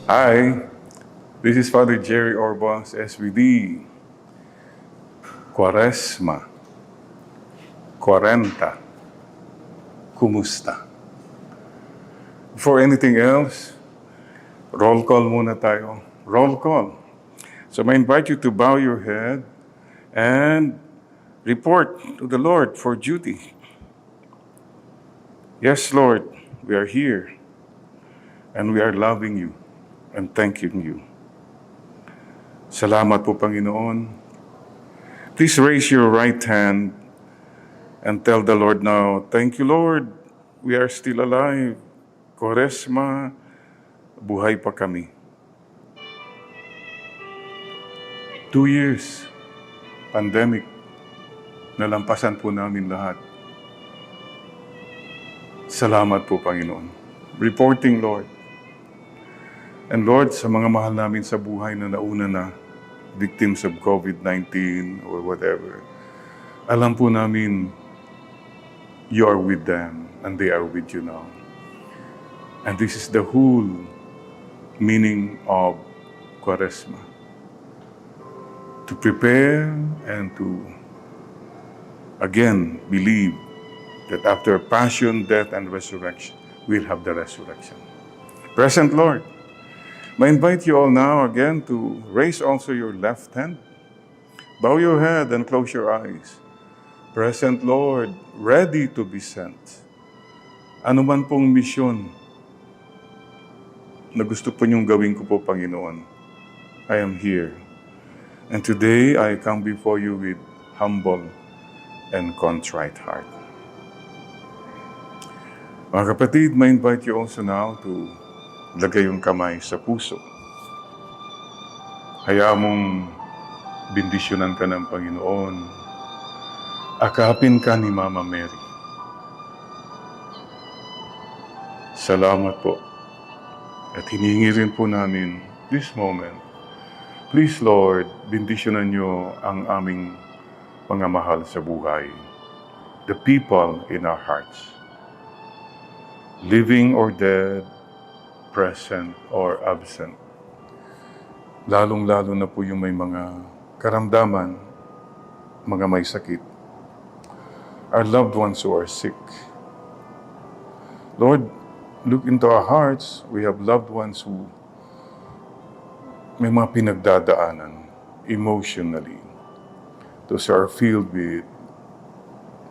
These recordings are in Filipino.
Hi, this is Father Jerry Orbos, SVD. Quaresma, 40, kumusta? Before anything else, roll call muna tayo. Roll call. So I invite you to bow your head and report to the Lord for duty. Yes, Lord, we are here and we are loving you and thanking you. Salamat po, Panginoon. Please raise your right hand and tell the Lord now, thank you, Lord. We are still alive. Quaresma, buhay pa kami. 2 years, pandemic, nalampasan po namin lahat. Salamat po, Panginoon. Reporting, Lord. And Lord, sa mga mahal namin sa buhay na nauna na, victims of COVID-19 or whatever, alam po namin, you are with them and they are with you now. And this is the whole meaning of Quaresma. To prepare and to, again, believe that after passion, death, and resurrection, we'll have the resurrection. Present Lord, I invite you all now again to raise also your left hand, bow your head and close your eyes. Present Lord, ready to be sent. Ano man pong misyon na gusto po niyong gawin ko po, Panginoon, I am here. And today, I come before you with humble and contrite heart. Mga kapatid, I invite you also now to lagay yung kamay sa puso. Hayaan mong bendisyonan ka ng Panginoon. Akapin ka ni Mama Mary. Salamat po. At hinihingi rin po namin this moment. Please, Lord, bendisyonan niyo ang aming mga mahal sa buhay. The people in our hearts. Living or dead, present or absent. Lalong-lalo na po yung may mga karamdaman, mga may sakit. Our loved ones who are sick. Lord, look into our hearts. We have loved ones who may mga pinagdadaanan emotionally. Those are filled with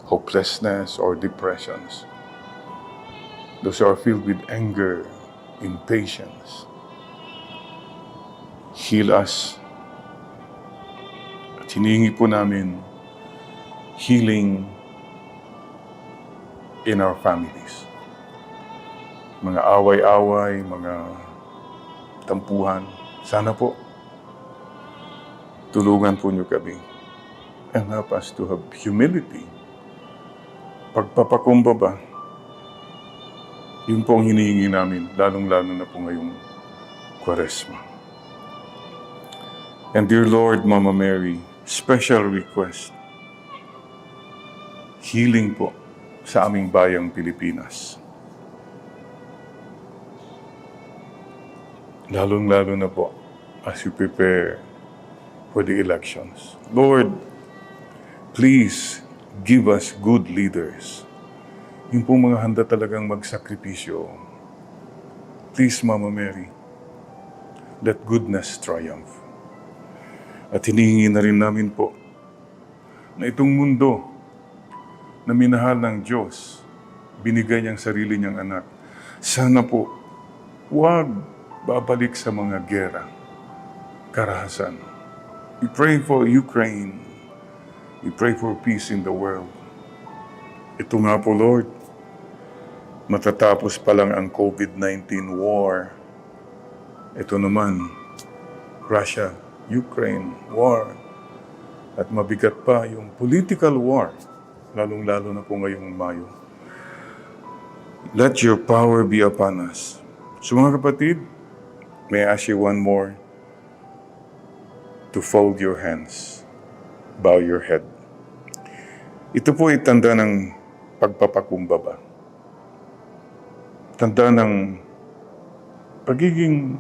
hopelessness or depressions. Those are filled with anger, impatience. Heal us. At hinihingi po namin healing in our families. Mga away-away, mga tampuhan. Sana po, tulungan po niyo kami. And help us to have humility. Pagpapakumbaba. Yun po ang hinihingi namin, lalong-lalo na po ngayong Quaresma. And dear Lord, Mama Mary, special request, healing po sa aming bayang Pilipinas. Lalong-lalo na po as we prepare for the elections. Lord, please give us good leaders. Yung pong mga handa talagang magsakripisyo. Please, Mama Mary, let goodness triumph. At hinihingi na rin namin po na itong mundo na minahal ng Diyos, binigay niyang sarili niyang anak, sana po, huwag babalik sa mga gera, karahasan. We pray for Ukraine. We pray for peace in the world. Ito nga po, Lord, matatapos pa lang ang COVID-19 war. Ito naman, Russia, Ukraine war. At mabigat pa yung political war, lalong-lalo na po ngayong Mayo. Let your power be upon us. So mga kapatid, may I ask you one more to fold your hands, bow your head. Ito po ay tanda ng pagpapakumbaba. Tanda ng pagiging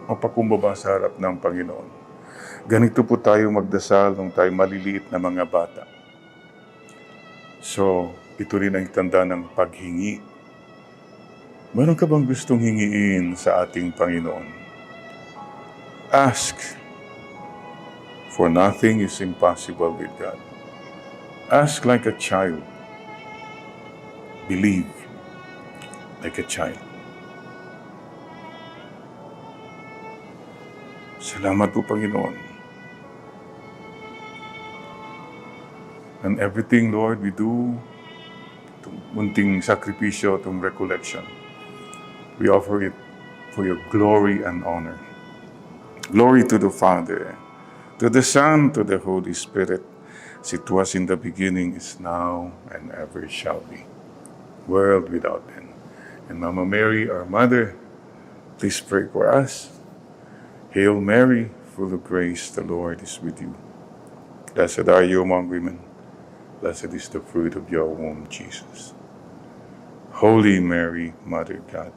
mapakumbaba sa harap ng Panginoon. Ganito po tayo magdasal nung tayo maliliit na mga bata. So, ito rin ang tanda ng paghingi. Meron ka bang gustong hingiin sa ating Panginoon? Ask, for nothing is impossible with God. Ask like a child. Believe like a child. Salamat po, Panginoon. And everything, Lord, we do, itong munting sakripisyo, itong recollection, we offer it for your glory and honor. Glory to the Father, to the Son, to the Holy Spirit, as it was in the beginning, is now, and ever shall be, world without end. And Mama Mary, our Mother, please pray for us. Hail Mary, full of grace, the Lord is with you. Blessed are you among women. Blessed is the fruit of your womb, Jesus. Holy Mary, Mother of God,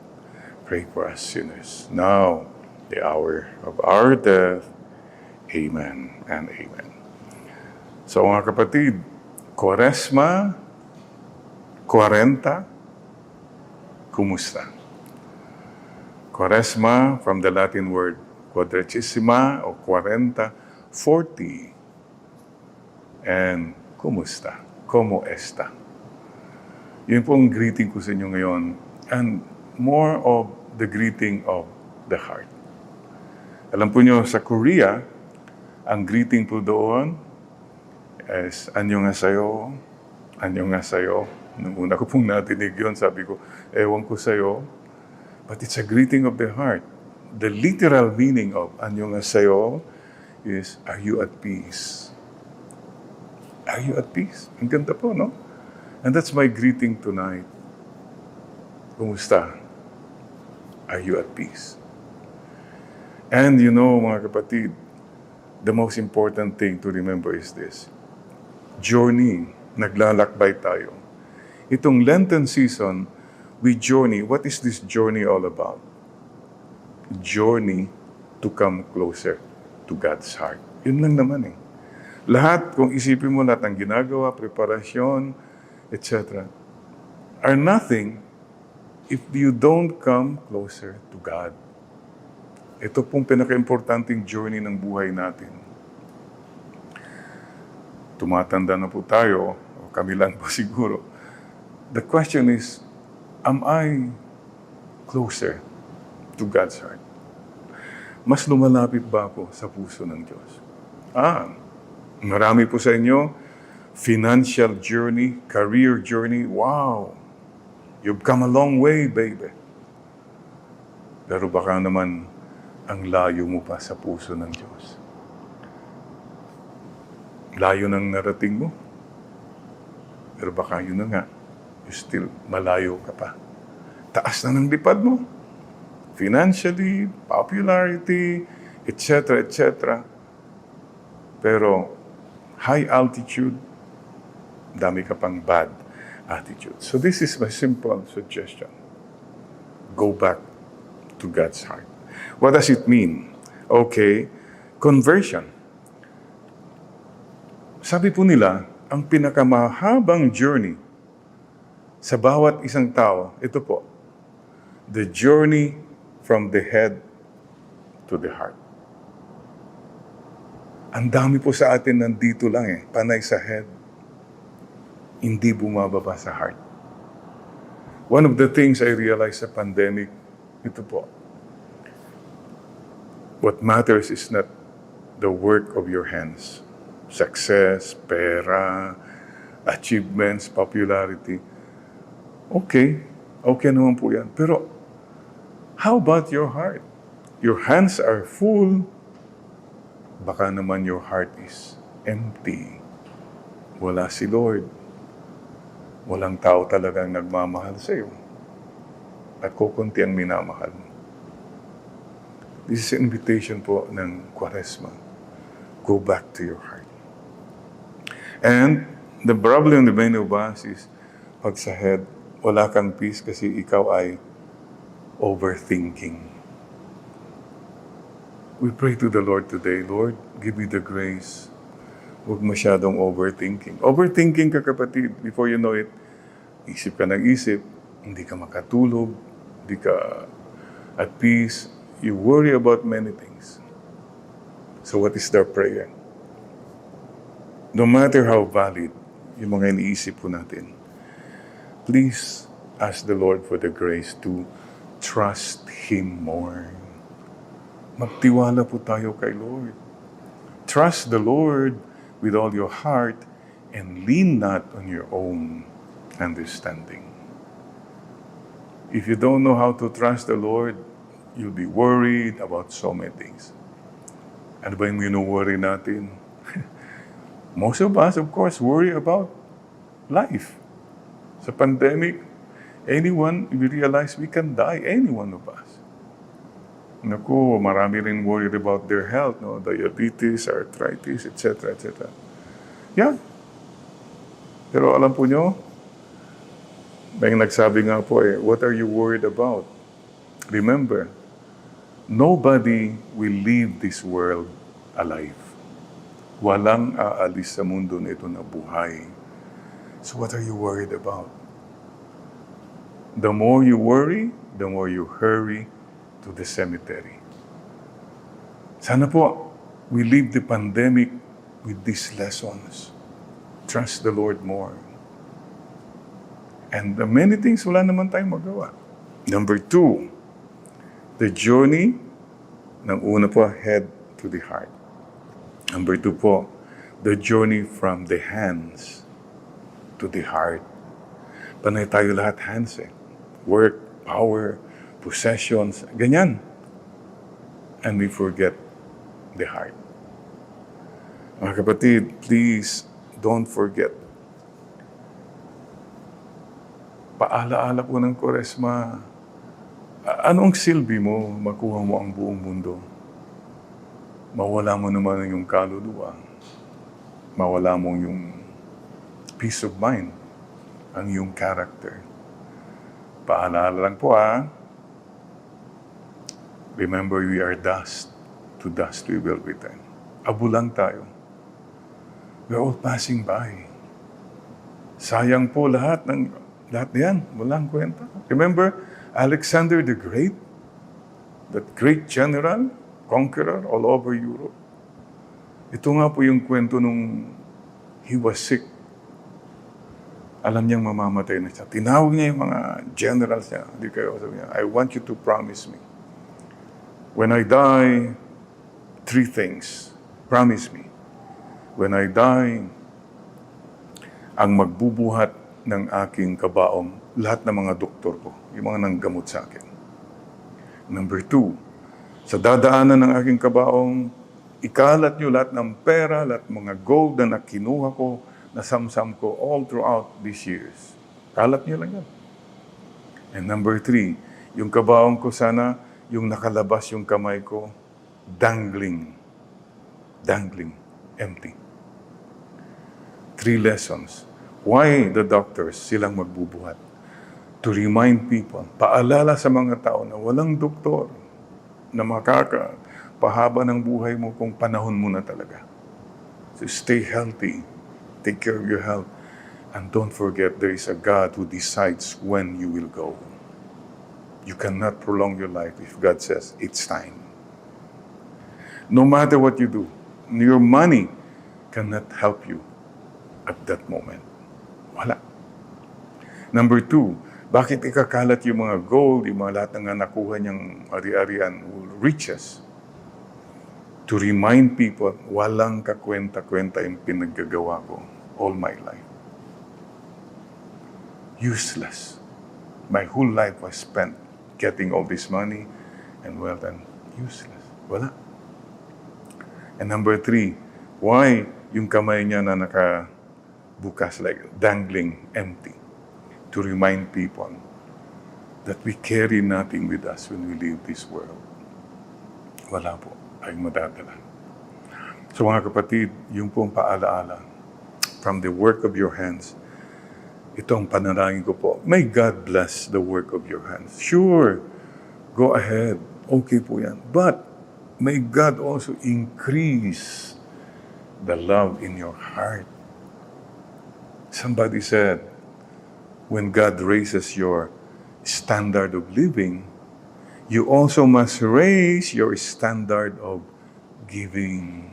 pray for us sinners, now, the hour of our death. Amen and amen. So mga kapatid, Quaresma 40, kumusta? Quaresma, from the Latin word quadragesima o 40, 40. And kumusta? Como esta? Yun po ang greeting ko sa inyo ngayon. And more of the greeting of the heart. Alam po nyo, sa Korea, ang greeting po doon is annyeonghaseyo, annyeonghaseyo. Nung una ko pong natinig yun, sabi ko, ewan ko sa'yo. But it's a greeting of the heart. The literal meaning of annyeonghaseyo is, are you at peace? Are you at peace? Ang ganda po, no? And that's my greeting tonight. Kumusta? Are you at peace? And you know, mga kapatid, the most important thing to remember is this. Journey, naglalakbay tayo. Itong Lenten season, we journey. What is this journey all about? Journey to come closer to God's heart. Yun lang naman eh. Lahat, kung isipin mo lahat ng ginagawa, preparasyon, etc., are nothing if you don't come closer to God. Ito pong pinaka-importanting journey ng buhay natin. Tumatanda na po tayo, o kami lang po siguro. The question is, am I closer to God's heart? Mas lumalapit ba ako sa puso ng Diyos? Marami po sa inyo, financial journey, career journey, wow! You've come a long way, baby. Pero baka naman, ang layo mo pa sa puso ng Diyos. Layo ng narating mo. Pero baka yun na nga, you still malayo ka pa. Taas na ng lipad mo. Financially, popularity, etc., etc. Pero high altitude, dami ka pang bad attitude. So this is my simple suggestion. Go back to God's heart. What does it mean? Okay, conversion. Sabi po nila, ang pinakamahabang journey sa bawat isang tao, ito po, the journey from the head to the heart. Ang dami po sa atin nandito lang eh, panay sa head. Hindi bumababa sa heart. One of the things I realized sa pandemic, ito po, what matters is not the work of your hands. Success, pera, achievements, popularity. Okay naman po yan. Pero, how about your heart? Your hands are full, baka naman your heart is empty. Wala si Lord. Walang tao talagang nagmamahal sa iyo. At kukunti ang minamahal mo. This is an invitation po ng Quaresma. Go back to your heart. And the problem of many of us is, pag sa head, wala kang peace kasi ikaw ay overthinking. We pray to the Lord today, Lord, give me the grace. Huwag masyadong overthinking. Overthinking ka, kapatid, before you know it, isip ka ng isip, hindi ka makatulog, hindi ka at peace. You worry about many things. So what is the prayer? No matter how valid yung mga iniisip po natin, please ask the Lord for the grace to trust Him more. Magtiwala po tayo kay Lord. Trust the Lord with all your heart and lean not on your own understanding. If you don't know how to trust the Lord, you'll be worried about so many things. Ano ba yung worry natin? Most of us, of course, worry about life. Sa pandemic, we realize we can die, any one of us. Naku, marami rin worried about their health, no? Diabetes, arthritis, etc., etc. Yeah. Pero alam po nyo, may nagsabi nga po what are you worried about? Remember, nobody will leave this world alive. Walang aalis sa mundo nito na buhay. So what are you worried about? The more you worry, the more you hurry to the cemetery. Sana po, we leave the pandemic with these lessons. Trust the Lord more. And the many things wala naman tayong magawa. Number 2, the journey ng una po, head to the heart. Number 2 po, the journey from the hands to the heart. Panay tayo lahat hands Work, power, possessions, ganyan. And we forget the heart. Mga kapatid, please don't forget. Paalaala po ng Kwaresma, anong silbi mo makuha mo ang buong mundo? Mawala mo naman yung kaluluwa. Mawala mo yung peace of mind, ang iyong character. Paalala lang po remember we are dust. To dust we will return. Abo lang tayo. We're all passing by. Sayang po lahat yan. Walang kwenta. Remember Alexander the Great? That great general, conqueror all over Europe. Ito nga po yung kwento nung he was sick. Alam niyang mamamatay na siya. Tinawag niya yung mga generals niya. Hindi kayo, sabi niya, I want you to promise me. When I die, 3 things. Promise me. When I die, ang magbubuhat ng aking kabaong, lahat ng mga doktor ko, yung mga nanggamot sa akin. Number 2, sa dadaanan ng aking kabaong, ikalat niyo lahat ng pera, lahat ng mga gold na nakinuha ko, nasamsam ko all throughout these years. Kalat niyo lang yan. And number 3, yung kabaong ko sana, yung nakalabas yung kamay ko, dangling, empty. 3 lessons. Why the doctors silang magbubuhat? To remind people, paalala sa mga tao na walang doktor na makakapahaba ng buhay mo kung panahon mo na talaga. So stay healthy. Take care of your health. And don't forget, there is a God who decides when you will go. You cannot prolong your life if God says, it's time. No matter what you do, your money cannot help you at that moment. Wala. Number 2, bakit ikakalat yung mga gold, yung mga lahat ng nakuha niyang ari-arian, riches? To remind people, walang kakwenta-kwenta yung pinaggagawa ko all my life. Useless. My whole life was spent getting all this money and wealth, and useless. Wala. And number 3, why yung kamay niya na nakabukas, like dangling, empty? To remind people that we carry nothing with us when we leave this world. Wala po ay madadala. So mga kapatid, yung pong paalaala from the work of your hands, ito ang panalangin ko po. May God bless the work of your hands. Sure, go ahead. Okay po yan. But may God also increase the love in your heart. Somebody said, when God raises your standard of living, you also must raise your standard of giving.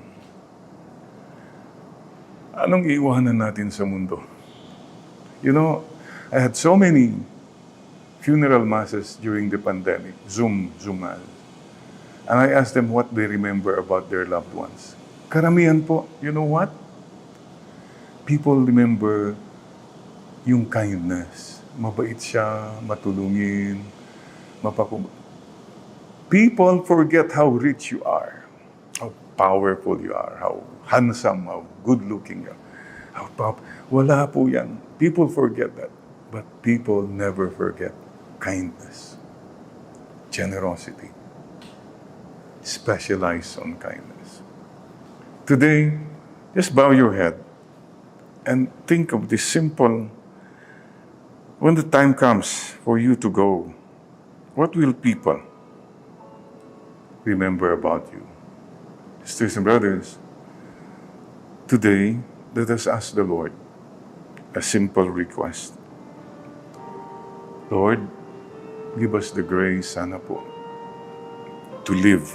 Anong iiwanan natin sa mundo? You know, I had so many funeral masses during the pandemic, Zoom mass. And I asked them what they remember about their loved ones. Karamihan po, you know what? People remember yung kindness. Mabait siya, matulungin, People forget how rich you are, how powerful you are, how handsome, how good-looking you are, how wala po yan. People forget that. But people never forget kindness, generosity, specialize on kindness. Today, just bow your head and think of this simple, when the time comes for you to go, what will people remember about you? Sisters and brothers, today, let us ask the Lord a simple request. Lord, give us the grace, sana po, to live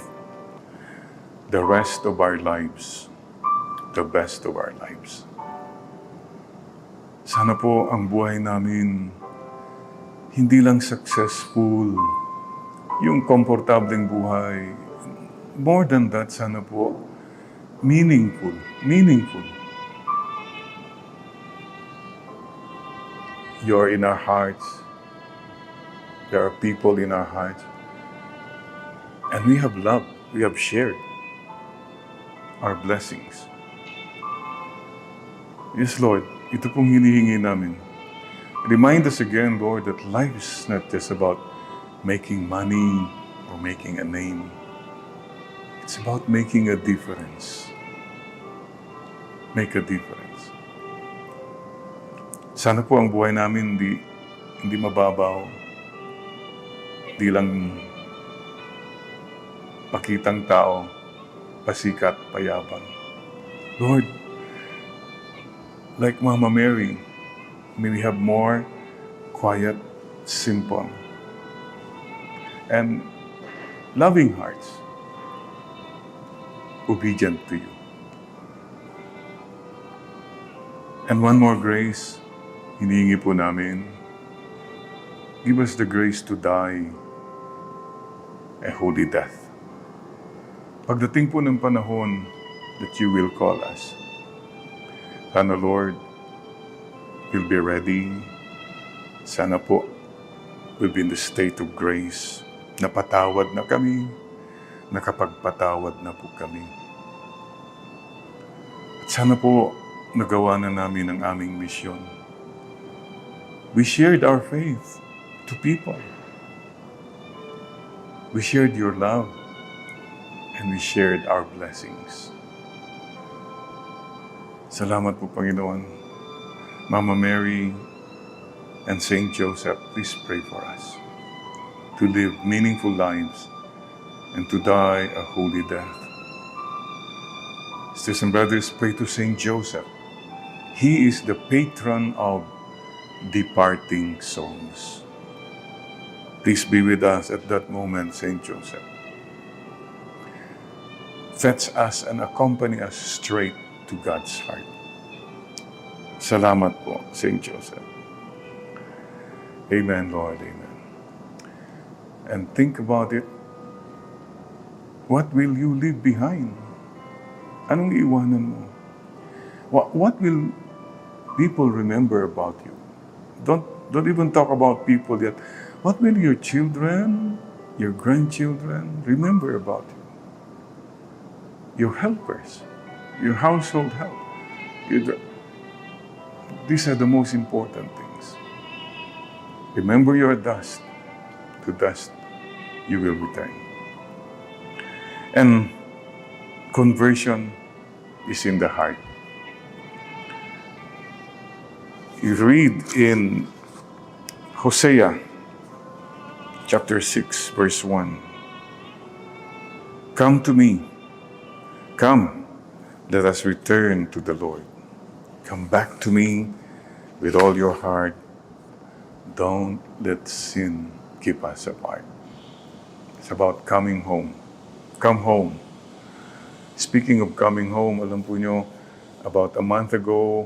the rest of our lives, the best of our lives. Sana po ang buhay namin hindi lang successful, yung komportableng buhay. More than that, sana po, meaningful. You're in our hearts. There are people in our hearts. And we have loved, we have shared our blessings. Yes, Lord, ito pong hinihingi namin. Remind us again, Lord, that life is not just about making money or making a name. It's about making a difference. Make a difference. Sana po ang buhay namin hindi mababaw, di lang pakitang tao, pasikat, payabang. Lord, like Mama Mary, may we have more quiet, simple, and loving hearts, obedient to you. And one more grace, hinihingi po namin, give us the grace to die a holy death. Pagdating po ng panahon that you will call us, sana Lord, we'll be ready. Sana po, we'll be in the state of grace. Napatawad na kami, nakapagpatawad na po kami. At sana po, nagawa na namin ang aming misyon. We shared our faith to people. We shared your love, and we shared our blessings. Salamat po, Panginoon. Mama Mary and Saint Joseph, please pray for us to live meaningful lives and to die a holy death. Sisters and brothers, pray to Saint Joseph. He is the patron of departing souls. Please be with us at that moment, Saint Joseph. Fetch us and accompany us straight to God's heart. Salamat po, Saint Joseph. Amen, Lord, amen. And think about it. What will you leave behind? Anong iiwanan mo? What will people remember about you? Don't even talk about people yet. What will your children, your grandchildren remember about you? Your helpers, your household help. These are the most important things. Remember you are dust. To dust you will return. And conversion is in the heart. You read in Hosea chapter 6, verse 1. Come to me. Come, let us return to the Lord. Come back to me with all your heart. Don't let sin keep us apart. It's about coming home. Come home. Speaking of coming home, alam po nyo, about a month ago,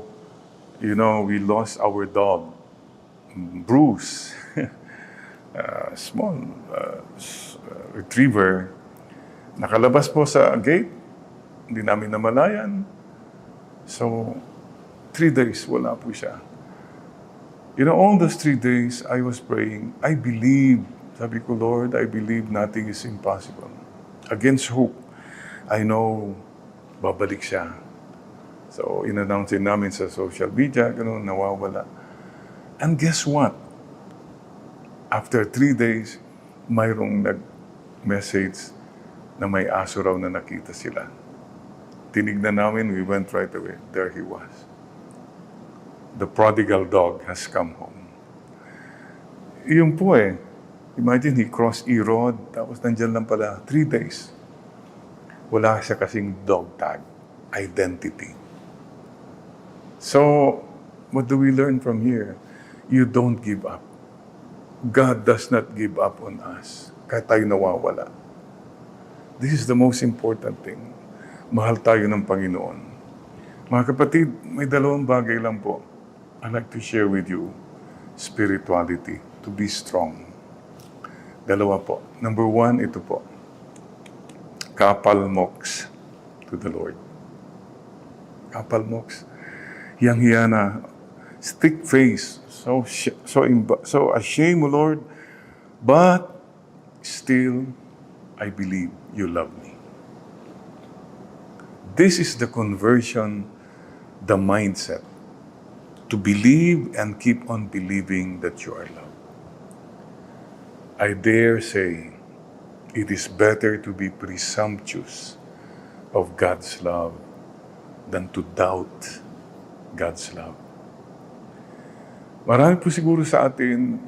we lost our dog, Bruce. Small retriever. Nakalabas po sa gate. Hindi namin namalayan. So, 3 days, wala po siya. All those 3 days, I was praying. I believe, sabi ko, Lord, I believe nothing is impossible. Against hope, I know, babalik siya. So, in-announce namin sa social media, nawawala. And guess what? After 3 days, mayroong nag-message na may aso raw na nakita sila. Tinignan namin, we went right away. There he was. The prodigal dog has come home. Iyon po imagine he crossed E-Road, tapos nandyan lang pala, 3 days. Wala siya kasing dog tag, identity. So, what do we learn from here? You don't give up. God does not give up on us, kahit tayo nawawala. This is the most important thing. Mahal tayo ng Panginoon. Mga kapatid, may 2 bagay lang po I'd like to share with you. Spirituality, to be strong. 2 po. Number 1, ito po. Kapalmoks to the Lord. Kapalmoks. Hiyang-hiya na. Stick face. So ashamed, O Lord, but still, I believe you love me. This is the conversion, the mindset. To believe and keep on believing that you are loved. I dare say, it is better to be presumptuous of God's love than to doubt God's love. Marami po siguro sa atin,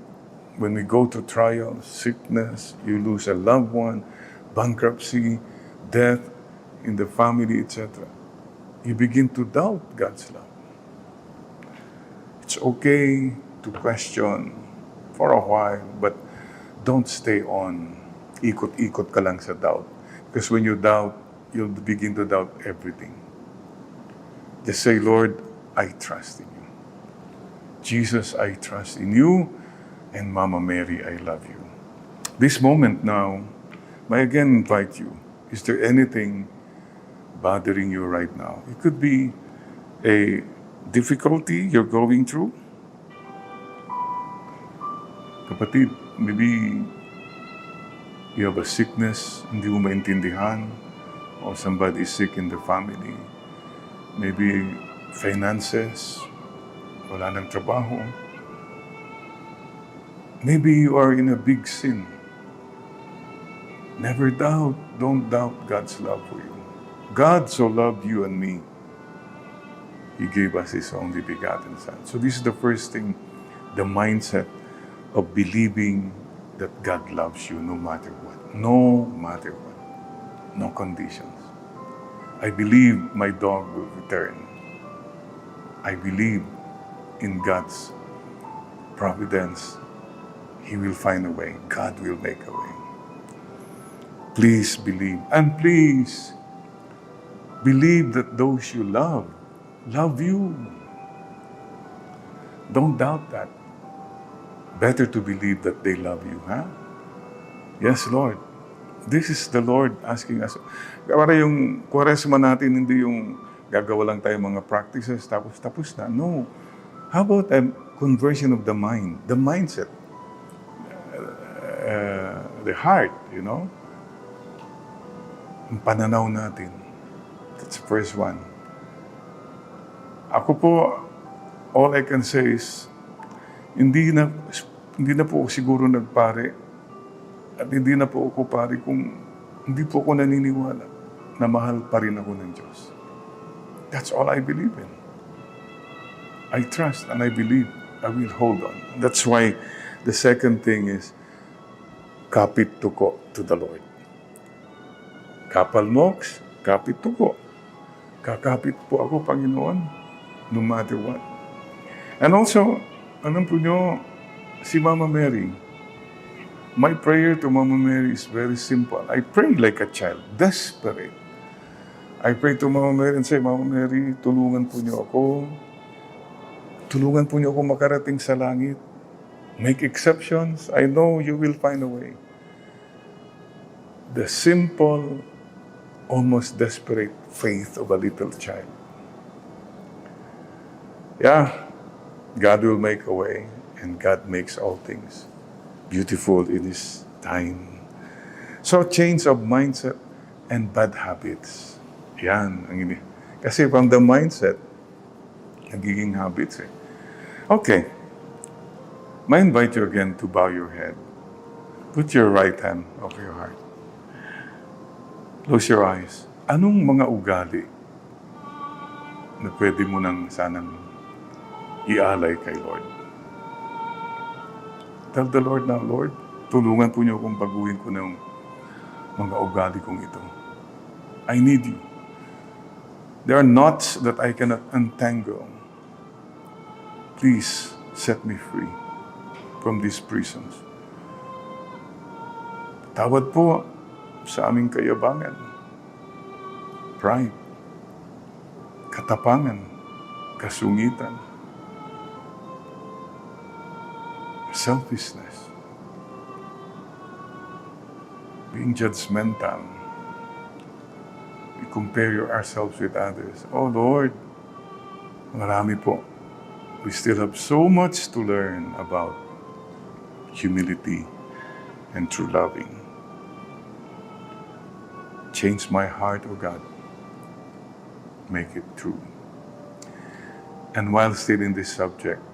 when we go to trials, sickness, you lose a loved one, bankruptcy, death in the family, etc., you begin to doubt God's love. It's okay to question for a while, but don't stay on. Ikot-ikot ka lang sa doubt. Because when you doubt, you'll begin to doubt everything. Just say, Lord, I trust in you. Jesus, I trust in you. And Mama Mary, I love you. This moment now, may I again invite you, is there anything bothering you right now? It could be a difficulty you're going through. Kapatid, maybe you have a sickness, hindi mo maintindihan, or somebody is sick in the family. Maybe finances, wala nang trabaho. Maybe you are in a big sin. Never doubt, don't doubt God's love for you. God so loved you and me. He gave us His only begotten Son. So this is the first thing, the mindset of believing that God loves you no matter what. No matter what. No conditions. I believe my dog will return. I believe in God's providence. He will find a way. God will make a way. Please believe. And please believe that those you love you. Don't doubt that. Better to believe that they love you, huh? Yes, Lord. This is the Lord asking us. Para yung Kwaresma natin, hindi yung gagawa lang tayo mga practices, tapos na. No. How about a conversion of the mind, the mindset, the heart, Yung pananaw natin. That's the first one. Ako po, all I can say is, hindi na po siguro nagpare at hindi na po ako pare kung hindi po ako naniniwala na mahal pa rin ako ng Diyos. That's all I believe in. I trust and I believe. I will hold on. That's why the second thing is kapit tuko to the Lord. Kapal Mox, kapit po. Kakapit po ako, Panginoon, no matter what. And also, alam po nyo, si Mama Mary, my prayer to Mama Mary is very simple. I pray like a child, desperate. I pray to Mama Mary and say, Mama Mary, tulungan po niyo ako. Tulungan po niyo ako makarating sa langit. Make exceptions. I know you will find a way. The simple, almost desperate faith of a little child. Yeah, God will make a way, and God makes all things beautiful in His time. So, change of mindset and bad habits. Yan. Kasi from the mindset, nagiging habits eh. Okay. I invite you again to bow your head. Put your right hand over your heart. Close your eyes. Anong mga ugali na pwede mo nang sanang ialay kay Lord? Tell the Lord now, Lord, tulungan po niyo akong baguhin ko ng mga ugali kong ito. I need you. There are knots that I cannot untangle. Please set me free from these prisons. Tawad po sa aming kayabangan, pride, katapangan, kasungitan, selfishness, being judgmental. We compare ourselves with others. Oh Lord, marami po. We still have so much to learn about humility and true loving. Change my heart, O God. Make it true. And while still in this subject,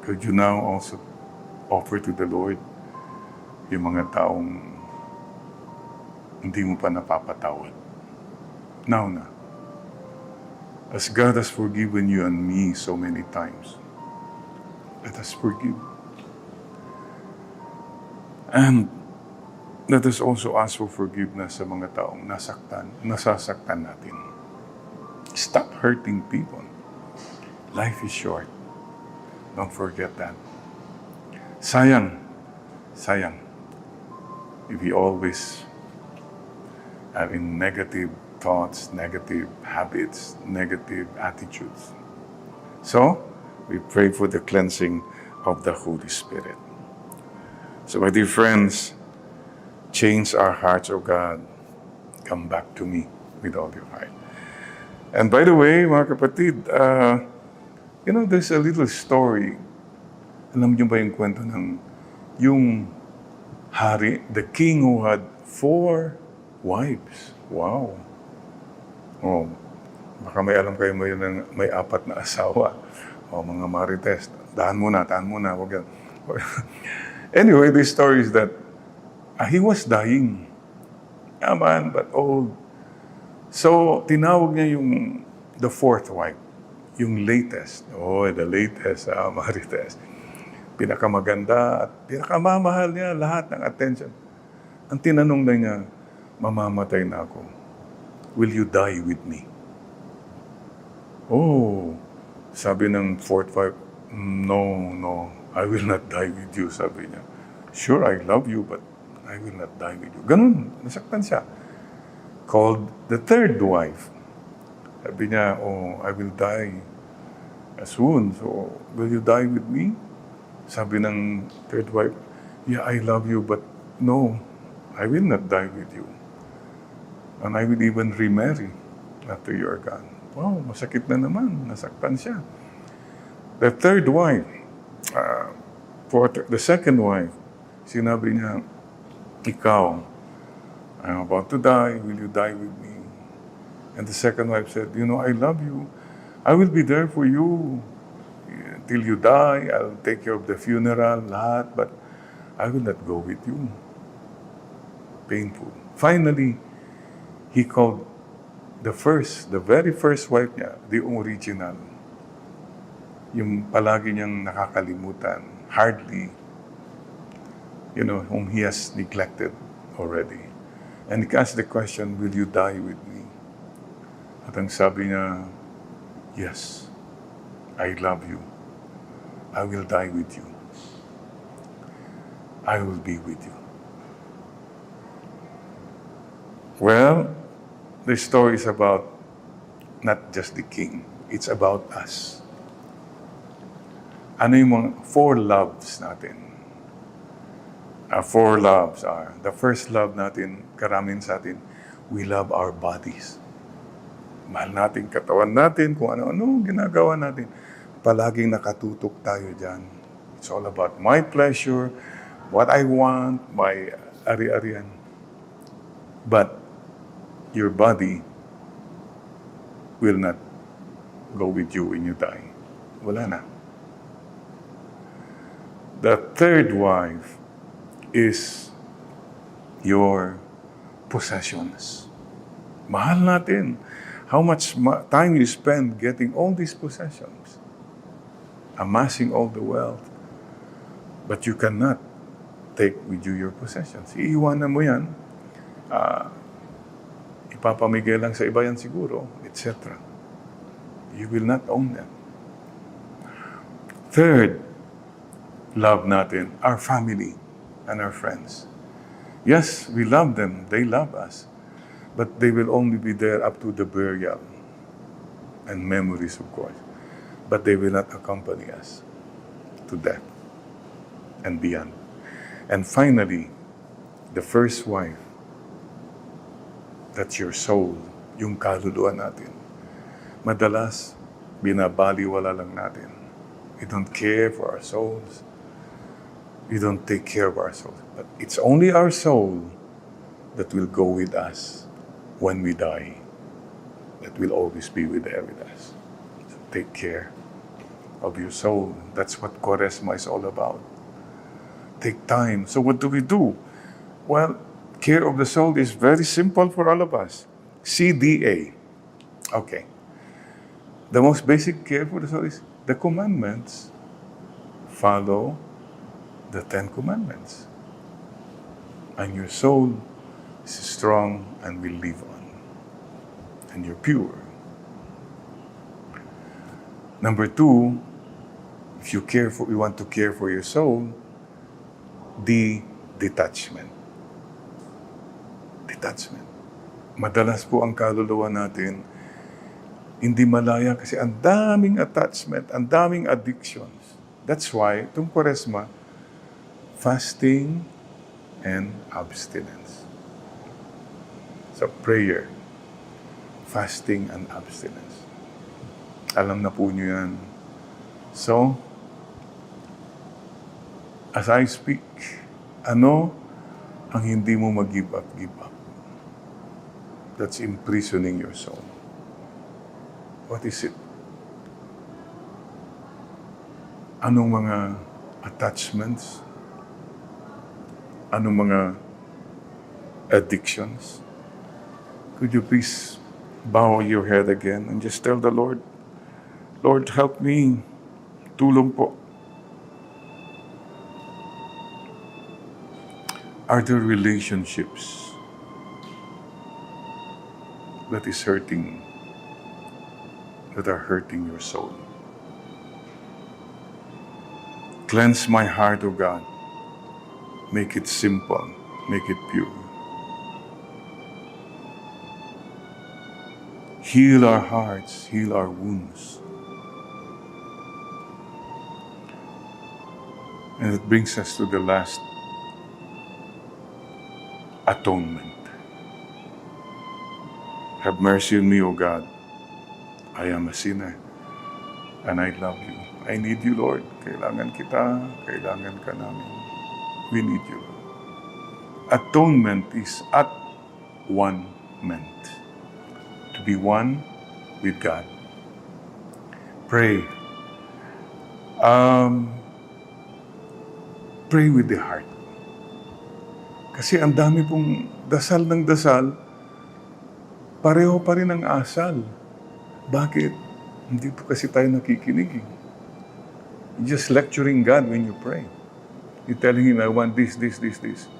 could you now also offer to the Lord yung mga taong hindi mo pa napapatawad? Now na. As God has forgiven you and me so many times, let us forgive. And let us also ask for forgiveness sa mga taong nasasaktan natin. Stop hurting people. Life is short. Don't forget that. Sayang. If we always having negative thoughts, negative habits, negative attitudes. So, we pray for the cleansing of the Holy Spirit. So, my dear friends, change our hearts, O God. Come back to me with all your heart. And by the way, mga kapatid, there's a little story. Alam niyo ba yung kwento ng yung hari, the king who had 4 wives? Wow. Oh, baka may alam kayo may 4 na asawa. Oh, mga marites, daan muna, wag yan. Anyway, the story is that he was dying. Yaman, but old. So, tinawag niya the 4th wife, yung latest. Oh, the latest, marites. Pinakamaganda at pinakamamahal niya, lahat ng attention. Ang tinanong na niya, mamamatay na ako. Will you die with me? Oh, sabi ng 4th wife, no, I will not die with you, sabi niya. Sure, I love you, but I will not die with you. Ganun, nasaktan siya. Called the 3rd wife. Sabi niya, oh, I will die soon, so will you die with me? Sabi ng 3rd wife, yeah, I love you, but no, I will not die with you. And I will even remarry after you are gone. Wow, masakit na naman. Nasaktan siya. The 3rd wife, the 2nd wife, sinabi niya, ikaw, I'm about to die. Will you die with me? And the 2nd wife said, I love you. I will be there for you till you die. I'll take care of the funeral, lahat, but I will not go with you. Painful. Finally, he called the very first wife niya, the original. Yung palagi niyang nakakalimutan, hardly, whom he has neglected already. And he asked the question, will you die with me? At ang sabi niya, yes, I love you. I will die with you. I will be with you. Well, the story is about not just the king. It's about us. Ano yung mga four loves natin? Our four loves are, the first love natin, karamihan sa atin, we love our bodies. Mahal natin katawan natin, kung ano-ano ginagawa natin. Palaging nakatutok tayo dyan. It's all about my pleasure, what I want, my ari-arian. But your body will not go with you when you die. Wala na. The third wife is your possessions. Mahal natin. How much time you spend getting all these possessions, amassing all the wealth, but you cannot take with you your possessions. Iiwanan mo yan, ipapamigay lang sa iba yan siguro, etc. You will not own them. Third, love natin, our family and our friends. Yes, we love them, they love us, but they will only be there up to the burial and memories, of course. But they will not accompany us to death and beyond. And finally, the first wife, that's your soul, yung kaluluwa natin. Madalas, binabaliwala lang natin. We don't care for our souls. We don't take care of our souls. But it's only our soul that will go with us when we die. That will always be there with us. So take care of your soul. That's what Quaresma is all about. Take time. So what do we do? Well, care of the soul is very simple for all of us. CDA. Okay. The most basic care for the soul is the commandments. Follow the 10 Commandments. And your soul is strong and will live on. And you're pure. Number 2, if you want to care for your soul, detachment. Detachment. Madalas po ang kaluluwa natin, hindi malaya kasi ang daming attachment, ang daming addictions. That's why, itong Quaresma, fasting and abstinence. So, prayer, fasting and abstinence. Alam na po niyo yan. So, as I speak, ano ang hindi mo mag-give up? That's imprisoning your soul. What is it? Anong mga attachments? Anong mga addictions? Could you please bow your head again and just tell the Lord, Lord, help me. Tulong po. Are there relationships that are hurting your soul? Cleanse my heart, O God. Make it simple. Make it pure. Heal our hearts. Heal our wounds. And it brings us to the last atonement. Have mercy on me, O God. I am a sinner. And I love you. I need you, Lord. Kailangan kita. Kailangan ka namin. We need you. Atonement is at one meant. To be one with God. Pray. Pray with the heart. Kasi ang dami pong dasal ng dasal, pareho pa rin ang asal. Bakit? Hindi po kasi tayo nakikinig. You're just lecturing God when you pray. You're telling Him, I want this, this, this, this.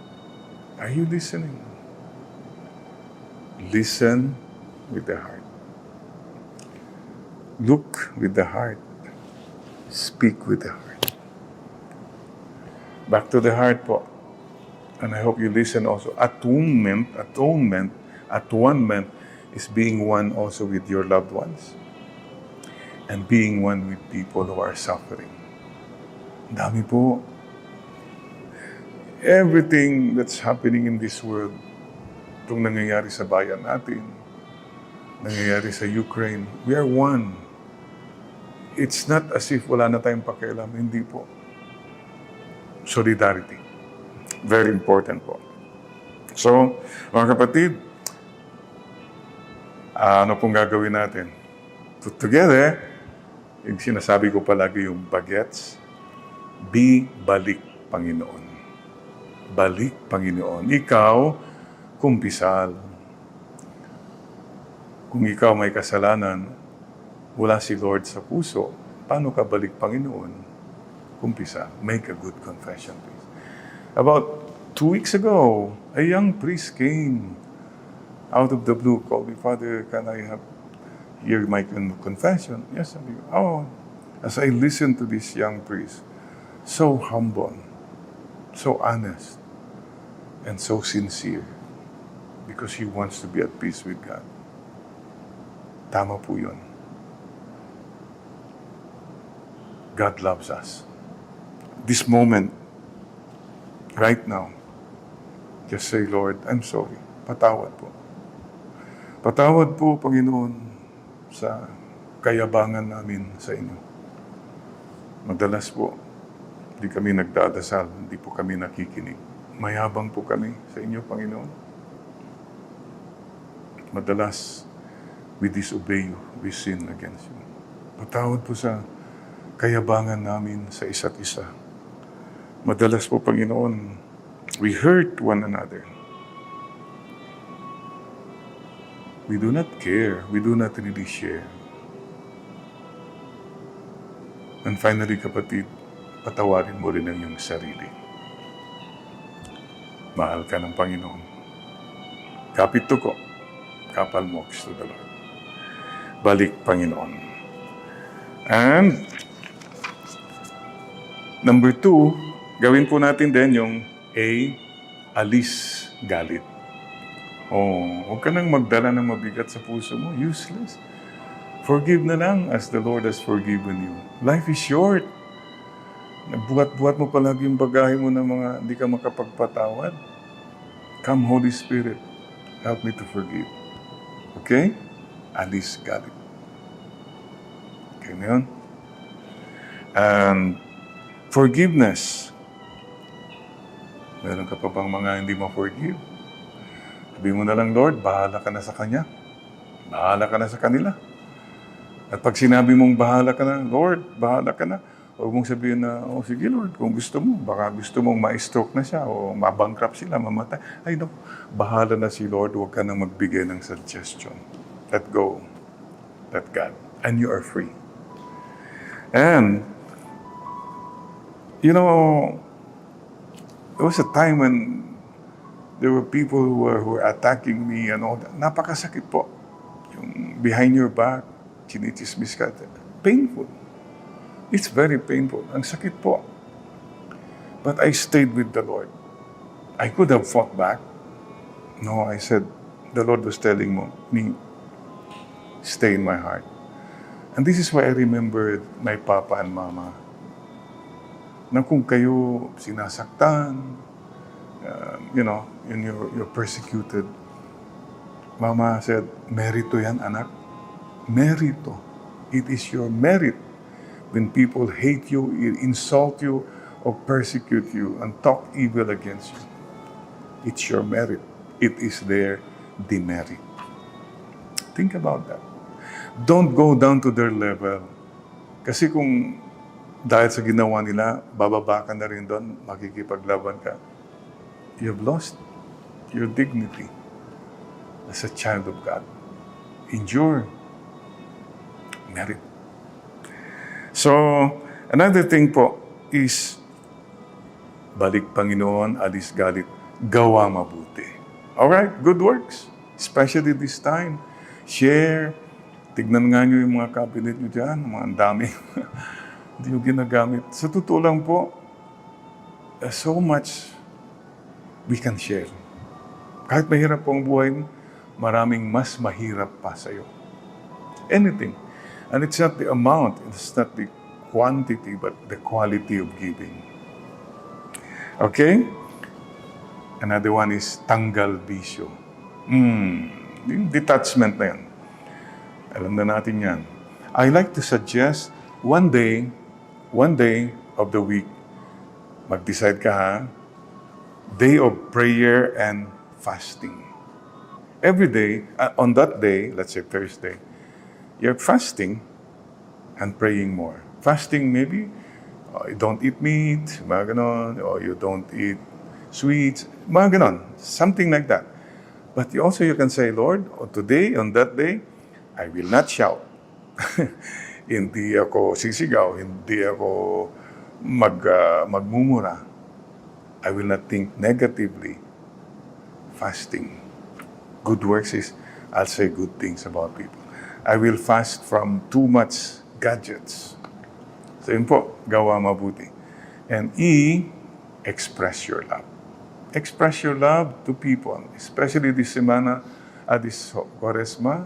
Are you listening? Listen with the heart. Look with the heart. Speak with the heart. Back to the heart po. And I hope you listen also. Atonement is being one also with your loved ones. And being one with people who are suffering. Ang dami po. Everything that's happening in this world, itong nangyayari sa bayan natin, nangyayari sa Ukraine, we are one. It's not as if wala na tayong pakialam. Hindi po. Solidarity. Very important po. So, mga kapatid, ano pong gagawin natin? Together, yung sinasabi ko palagi yung bagets, balik, Panginoon. Balik, Panginoon. Ikaw, kumpisal. Kung ikaw may kasalanan, wala si Lord sa puso, paano ka balik, Panginoon? Kumpisal. Make a good confession, please. About 2 weeks ago, a young priest came out of the blue, called me, Father, can I hear my confession? Yes, sabi ko. Oh, as I listened to this young priest, so humble, so honest, and so sincere, because he wants to be at peace with God. Tama po yun. God loves us. This moment, right now, just say, Lord, I'm sorry. Patawad po. Patawad po, Panginoon, sa kayabangan namin sa inyo. Madalas po, hindi kami nagdadasal, hindi po kami nakikinig. Mayabang po kami sa inyo, Panginoon. Madalas, we disobey you, we sin against you. Patawad po sa kayabangan namin sa isa't isa. Madalas po, Panginoon, we hurt one another. We do not care. We do not really share. And finally, kapatid, patawarin mo rin ang iyong sarili. Mahal ka ng Panginoon. Kapit to ko. Kapal mo to the Lord. Balik, Panginoon. And number 2, gawin po natin din yung alis galit. Huwag ka nang magdala ng mabigat sa puso mo. Useless. Forgive na lang as the Lord has forgiven you. Life is short. Nagbuhat-buhat mo palagi yung bagahe mo ng mga hindi ka makapagpatawad. Come, Holy Spirit. Help me to forgive. Okay? Alis galit. Okay na yun? And forgiveness. Meron ka pa bang mga hindi mo forgive? Sabi mo na lang, Lord, bahala ka na sa Kanya. Bahala ka na sa kanila. At pag sinabi mong bahala ka na, Lord, bahala ka na, huwag mong sabihin na, sige Lord, kung gusto mo, baka gusto mong ma-stroke na siya o ma-bankrupt sila, mamatay. Ay no, bahala na si Lord, huwag ka nang magbigay ng suggestion. Let go. Let God. And you are free. And, you know, there was a time when there were people who were attacking me and all that. Napakasakit po. Yung behind your back, chinichismis ka. Painful. It's very painful. Ang sakit po. But I stayed with the Lord. I could have fought back. No, I said, the Lord was telling me, stay in my heart. And this is why I remembered my papa and mama. Na kung kayo sinasaktan, you're persecuted. Mama said, merito yan, anak. Merito. It is your merit when people hate you, insult you, or persecute you, and talk evil against you. It's your merit. It is their demerit. Think about that. Don't go down to their level. Kasi kung dahil sa ginawa nila, bababa ka na rin doon, makikipaglaban ka. You've lost your dignity as a child of God. Endure. Merit. So, another thing po is, balik Panginoon, alis galit, gawa mabuti. Alright, good works. Especially this time. Share. Tignan nga nyo yung mga cabinet nyo dyan. Mga dami. Hindi nyo ginagamit. Sa totoo lang po, so much we can share. Kahit mahirap po ang buhay mo, maraming mas mahirap pa sa'yo. Anything. And it's not the amount, it's not the quantity, but the quality of giving. Okay? Another one is tanggal bisyo. Yung detachment na yan. Alam na natin yan. I like to suggest, one day of the week, mag-decide ka ha, day of prayer and fasting. Every day, on that day, let's say Thursday, you're fasting and praying more. Fasting maybe, you don't eat meat, mga ganon, or you don't eat sweets, mga ganon, something like that. But you can say, Lord, today, on that day, I will not shout. Hindi ako sisigaw, hindi ako magmumura. I will not think negatively. Fasting. Good works is, I'll say good things about people. I will fast from too much gadgets. So yun po, gawa mabuti. And express your love. Express your love to people, especially this semana, this Quaresma.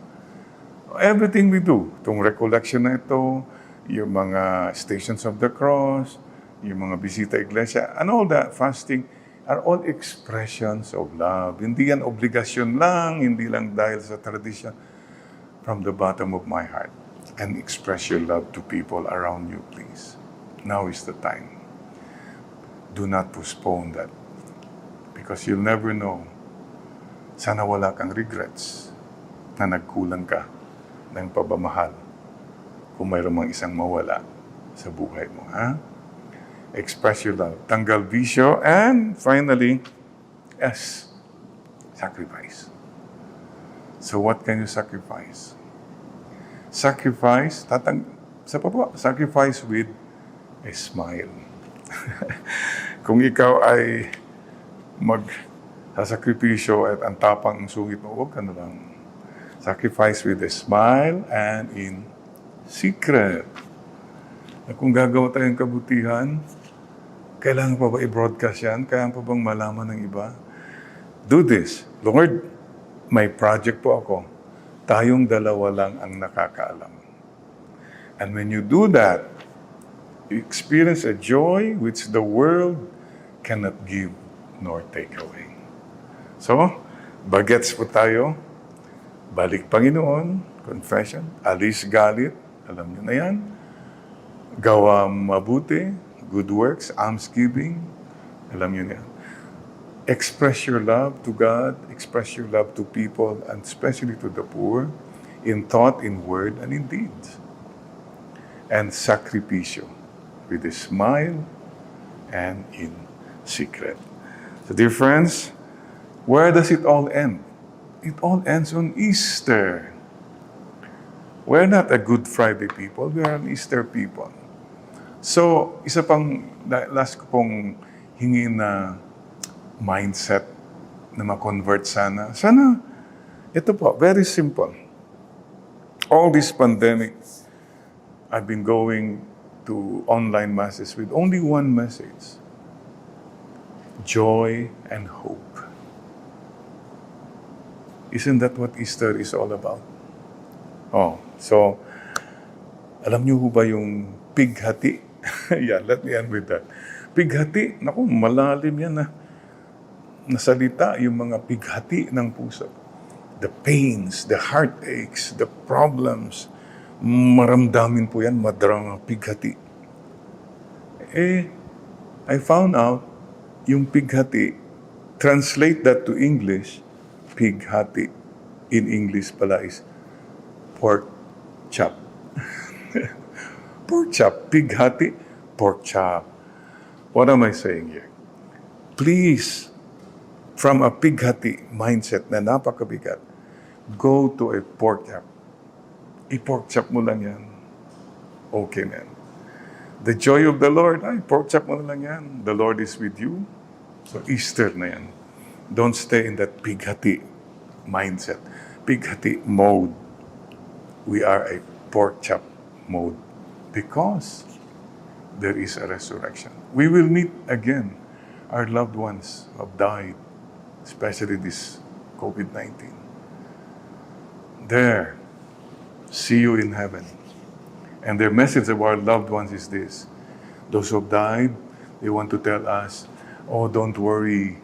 Everything we do, itong recollection na ito, yung mga Stations of the Cross, yung mga bisita iglesia, and all that fasting are all expressions of love. Hindi yan obligasyon lang, hindi lang dahil sa tradition. From the bottom of my heart, and express your love to people around you, please. Now is the time. Do not postpone that. Because you'll never know. Sana wala kang regrets na nagkulang ka ng pabamahal kung mayroon mang isang mawala sa buhay mo. Ha? Express your love. Tanggal bisyo. And finally, S, sacrifice. So what can you sacrifice? Sacrifice, sacrifice with a smile. Kung ikaw ay magsasakripisyo at ang tapang ang sungit mo, huwag ka na lang. Sacrifice with a smile and in secret. Na kung gagawa tayong kabutihan, kailangan pa ba i-broadcast yan? Kailangan pa bang malaman ng iba? Do this. Lord, may project po ako. Tayong dalawa lang ang nakakaalam. And when you do that, you experience a joy which the world cannot give nor take away. So, bagets po tayo. Balik Panginoon, confession, alis galit, alam niyo na yan. Gawa mabuti, good works, almsgiving, alam niyo na yan. Express your love to God, express your love to people, and especially to the poor, in thought, in word, and in deed. And sacrificio, with a smile and in secret. So dear friends, where does it all end? It all ends on Easter. We're not a Good Friday people, we are an Easter people. So, isa pang last ko pong hingin na mindset na ma-convert sana. Sana, ito po, very simple. All this pandemic, I've been going to online masses with only one message. Joy and hope. Isn't that what Easter is all about? Oh, so, alam niyo ba yung pighati? Yeah, let me end with that. Pighati, naku, malalim yan na salita, yung mga pighati ng puso. The pains, the heartaches, the problems, maramdamin po yan, madarang pighati. I found out, yung pighati, translate that to English, pighati, in English pala is pork chop. Pork chop, pighati, pork chop. What am I saying here? Please, from a pighati mindset na napakabigat, go to a pork chop. I-pork chop mo lang yan. Okay, man. The joy of the Lord, ay, pork chop mo lang yan. The Lord is with you. So Easter na yan. Don't stay in that pighati mindset. Pighati mode. We are a pork chop mode because there is a resurrection. We will meet again our loved ones who have died, especially this COVID-19. There, see you in heaven. And their message of our loved ones is this. Those who have died, they want to tell us, oh, don't worry,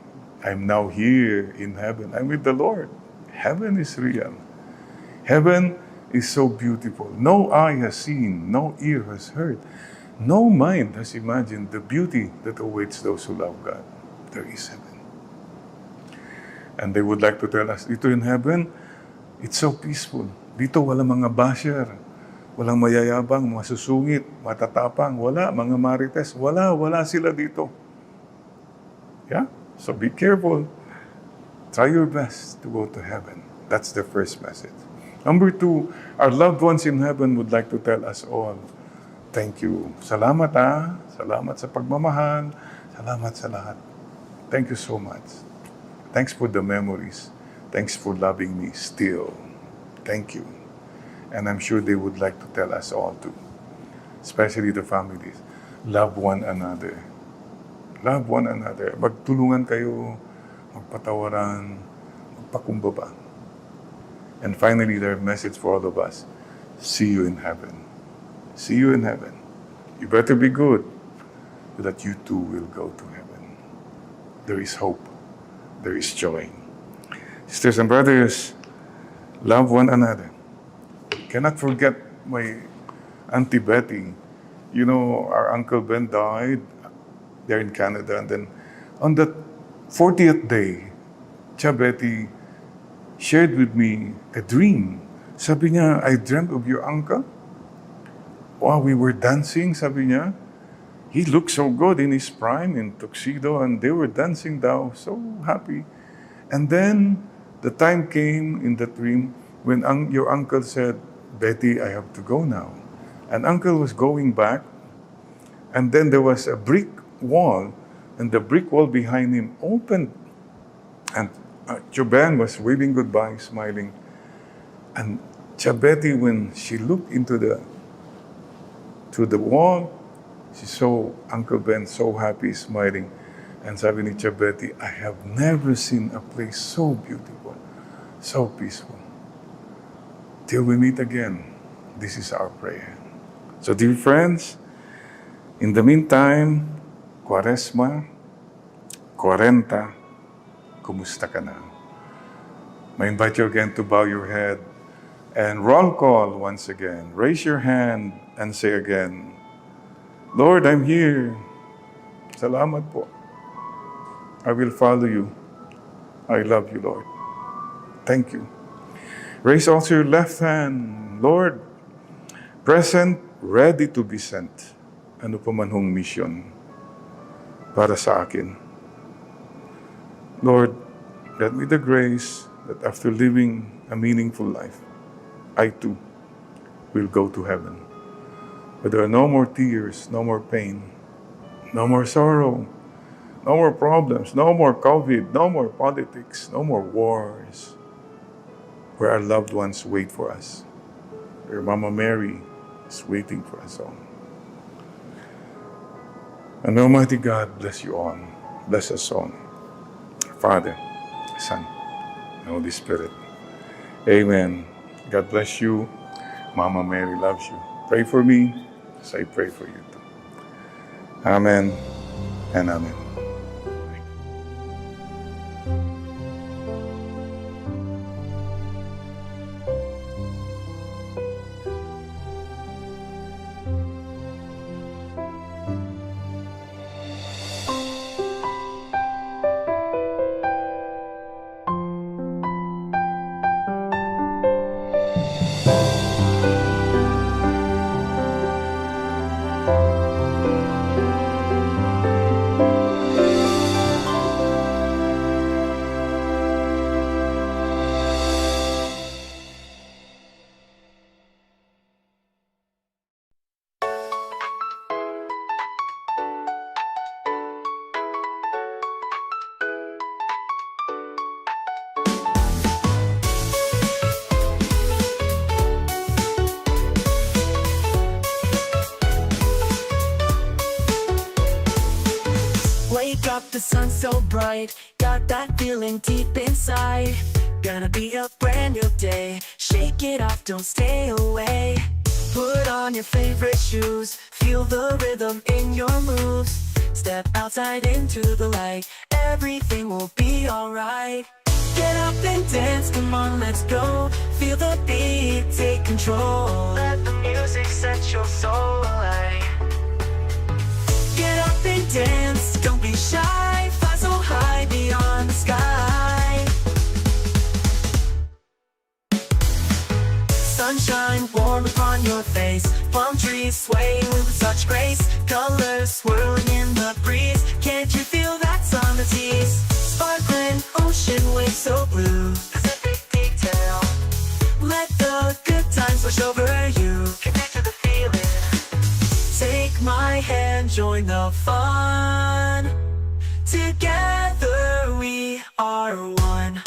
I'm now here in heaven. I'm with the Lord. Heaven is real. Heaven is so beautiful. No eye has seen, no ear has heard, no mind has imagined the beauty that awaits those who love God. There is heaven. And they would like to tell us, dito in heaven, it's so peaceful. Dito wala mga basher, walang mayayabang, masusungit, matatapang, wala, mga marites, wala sila dito. Yeah? So be careful. Try your best to go to heaven. That's the first message. Number 2, our loved ones in heaven would like to tell us all, thank you. Salamat Salamat sa pagmamahal. Salamat sa lahat. Thank you so much. Thanks for the memories. Thanks for loving me still. Thank you. And I'm sure they would like to tell us all too, especially the families. Love one another. Love one another. Magtulungan kayo, magpatawaran, magpakumbaba. And finally, their message for all of us, see you in heaven. See you in heaven. You better be good so that you too will go to heaven. There is hope. There is joy. Sisters and brothers, love one another. Cannot forget my Auntie Betty. You know, our Uncle Ben died there in Canada. And then on the 40th day, Tia Betty shared with me a dream. Sabi niya, I dreamt of your uncle. While we were dancing, sabi niya, he looked so good in his prime, in tuxedo, and they were dancing daw, so happy. And then the time came in the dream when your uncle said, Betty, I have to go now. And uncle was going back, and then there was a brick wall, and the brick wall behind him opened, and Joban was waving goodbye, smiling. And Tia Betty, when she looked into the wall, she saw Uncle Ben so happy, smiling. And sabi ni Tia Betty, I have never seen a place so beautiful, so peaceful. Till we meet again, this is our prayer. So dear friends, in the meantime, Quaresma, 40, kumusta ka na? I invite you again to bow your head and roll call once again. Raise your hand and say again, Lord, I'm here. Salamat po. I will follow you. I love you, Lord. Thank you. Raise also your left hand. Lord, present, ready to be sent. Ano pa man hong mission para sa akin. Lord, grant me the grace that after living a meaningful life, I too will go to heaven. Where there are no more tears, no more pain, no more sorrow, no more problems, no more COVID, no more politics, no more wars. Where our loved ones wait for us. Where Mama Mary is waiting for us all. And Almighty God, bless you all. Bless us all. Father, Son, and Holy Spirit. Amen. God bless you. Mama Mary loves you. Pray for me as I pray for you too. Amen and amen. the sun so bright, got that feeling deep inside. Gonna be a brand new day, shake it off, don't stay away. Put on your favorite shoes, feel the rhythm in your moves. Step outside into the light, everything will be alright. Get up and dance, come on, let's go. Feel the beat, take control. Let the music set your soul alight. Get up and dance, don't be shy. Fly so high beyond the sky. Sunshine warm upon your face, palm trees swaying with such grace, colors swirling in the breeze. Can't you feel that sun that tease? Sparkling ocean waves so blue, Pacific detail. Let the good times wash over you, connect to the feeling. Take my hand, join the fun. Together we are one.